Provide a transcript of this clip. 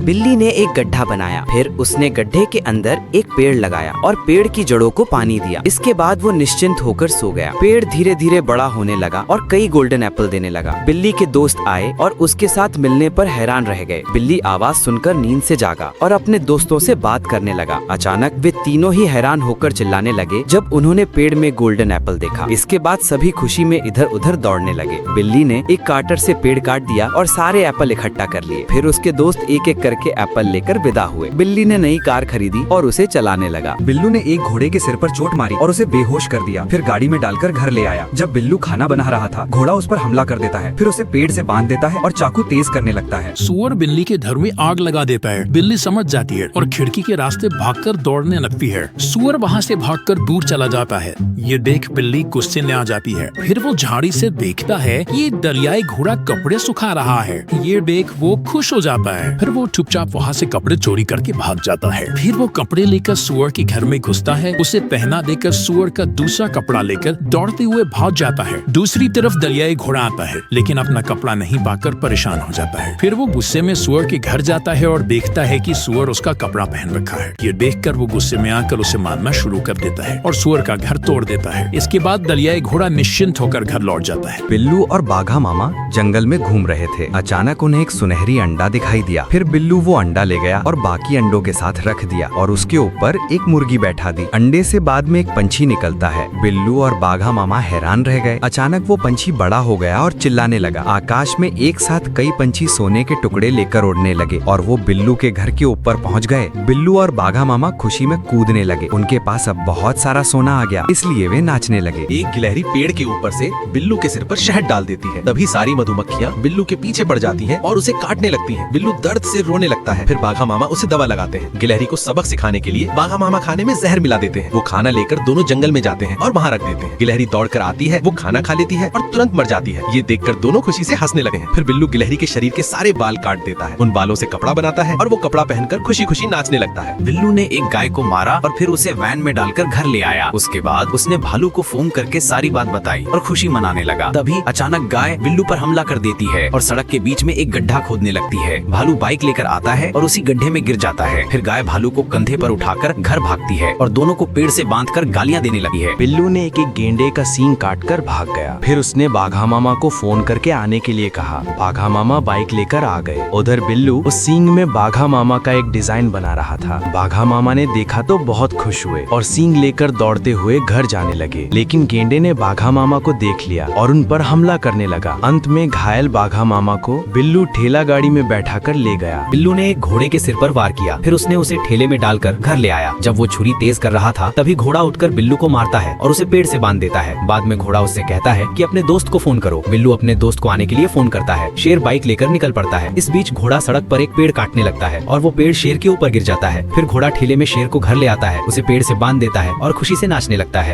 बिल्ली ने एक गड्ढा बनाया, फिर उसने गड्ढे के अंदर एक पेड़ लगाया और पेड़ की जड़ों को पानी दिया। इसके बाद वो निश्चिंत होकर सो गया। पेड़ धीरे धीरे बड़ा होने लगा और कई गोल्डन एप्पल देने लगा। बिल्ली के दोस्त आए और उसके साथ मिलने पर हैरान रह गए। बिल्ली आवाज सुनकर नींद से जागा और अपने दोस्तों से बात करने लगा। अचानक वे तीनों ही हैरान होकर चिल्लाने लगे जब उन्होंने पेड़ में गोल्डन एप्पल देखा। इसके बाद सभी खुशी में इधर उधर दौड़ने लगे। बिल्ली ने एक काटर से पेड़ काट दिया और सारे एप्पल इकट्ठा कर लिए। फिर उसके दोस्त एक एक करके एप्पल लेकर विदा हुए। बिल्ली ने नई कार खरीदी और उसे चलाने लगा। बिल्लू ने एक घोड़े के सिर पर चोट मारी और उसे बेहोश कर दिया। फिर गाड़ी में डालकर घर ले आया। जब बिल्लू खाना बना रहा था, घोड़ा उस पर हमला कर देता है। फिर उसे पेड़ से बांध देता है और चाकू तेज करने लगता है। सुअर बिल्ली के घर में आग लगा देता है। बिल्ली समझ जाती है और खिड़की के रास्ते भागकर दौड़ने लगती है। सुअर वहाँ से भागकर दूर चला जाता है। ये देख बिल्ली गुस्से में आ जाती है। फिर वो झाड़ी से देखता है ये दरियाई घोड़ा कपड़े सुखा रहा है। ये देख वो खुश हो जाता है। फिर वो चुपचाप वहाँ से कपड़े चोरी करके भाग जाता है। फिर वो कपड़े लेकर सुअर के घर में घुसता है। उसे पहना देकर सुअर का दूसरा कपड़ा लेकर दौड़ते हुए भाग जाता है। दूसरी तरफ दरियाई घोड़ा आता है, लेकिन अपना कपड़ा नहीं पाकर परेशान हो जाता है। फिर वो गुस्से में सुअर के घर जाता है और देखता है कि सुअर उसका कपड़ा पहन रखा है। ये देखकर वो गुस्से में आकर उसे मारना शुरू कर देता है और सुअर का घर तोड़ देता है। इसके बाद दरियाई घोड़ा निश्चिंत होकर घर लौट जाता है। बिल्लू और बाघा मामा जंगल में घूम रहे थे। अचानक उन्हें एक सुनहरी अंडा दिखाई दिया। फिर बिल्लू वो अंडा ले गया और बाकी अंडों के साथ रख दिया और उसके ऊपर एक मुर्गी बैठा दी। अंडे से बाद में एक पंछी निकलता है। बिल्लू और बाघा मामा हैरान रह गए। अचानक वो पंछी बड़ा हो गया और चिल्लाने लगा। आकाश में एक साथ कई पंछी सोने के टुकड़े लेकर उड़ने लगे और वो बिल्लू के घर के ऊपर पहुंच गए। बिल्लू और बाघा मामा खुशी में कूदने लगे। उनके पास अब बहुत सारा सोना आ गया, इसलिए वे नाचने लगे। एक गिलहरी पेड़ के ऊपर से बिल्लू के सिर पर शहद डाल देती है। तभी सारी मधुमक्खियाँ बिल्लू के पीछे पड़ जाती हैं और उसे काटने लगती हैं। बिल्लू दर्द से रोने लगता है। फिर बाघा मामा उसे दवा लगाते हैं। गिलहरी को सबक सिखाने के लिए बाघा मामा खाने में जहर मिला देते हैं। वो खाना लेकर दोनों जंगल में जाते हैं और वहाँ रख देते हैं। गिलहरी दौड़कर आती है, वो खाना खा लेती है और तुरंत मर जाती है। ये देखकर दोनों खुशी से हंसने लगे हैं। फिर बिल्लू गिलहरी के शरीर के सारे बाल काट देता है। उन बालों से कपड़ा बनाता है और वो कपड़ा पहनकर खुशी खुशी नाचने लगता है। बिल्लू ने एक गाय को मारा और फिर उसे वैन में डालकर घर ले आया। उसके बाद उसने भालू को फोन करके सारी बात बताई और खुशी मनाने लगा। तभी अचानक गाय बिल्लू पर हमला कर देती है और सड़क के बीच में एक गड्ढा खोदने लगती है। भालू बाइक लेकर आता है और उसी गड्ढे में गिर जाता है। फिर गाय भालू को कंधे पर उठाकर घर भागती है और दोनों को पेड़ से बांधकर गालियां देने लगी है। बिल्लू ने एक गेंडे का सींग काटकर भाग गया। फिर उसने बाघा मामा को फोन करके आने के लिए कहा। बाघा मामा बाइक लेकर आ गए। उधर बिल्लू उस सींग में बाघा मामा का एक डिजाइन बना रहा था। बाघा मामा ने देखा तो बहुत खुश हुए और सींग लेकर दौड़ते हुए घर जाने लगे। लेकिन गेंडे ने बाघा मामा को देख लिया और उन पर हमला करने लगा। अंत में घायल बाघा मामा को बिल्लू ठेला गाड़ी में बैठाकर ले गया। बिल्लू ने एक घोड़े के सिर पर वार किया। फिर उसने उसे ठेले में डालकर घर ले आया। जब वो छुरी तेज कर रहा था, तभी घोड़ा उठकर बिल्लू को मारता है और उसे पेड़ से बांध देता है। बाद में घोड़ा उससे कहता है कि अपने दोस्त को फोन करो। बिल्लू अपने दोस्त को आने के लिए फोन करता है। शेर बाइक लेकर निकल पड़ता है। इस बीच घोड़ा सड़क पर एक पेड़ काटने लगता है और वो पेड़ शेर के ऊपर गिर जाता है। फिर घोड़ा ठेले में शेर को घर ले आता है, उसे पेड़ से बांध देता है और खुशी से नाचने लगता है।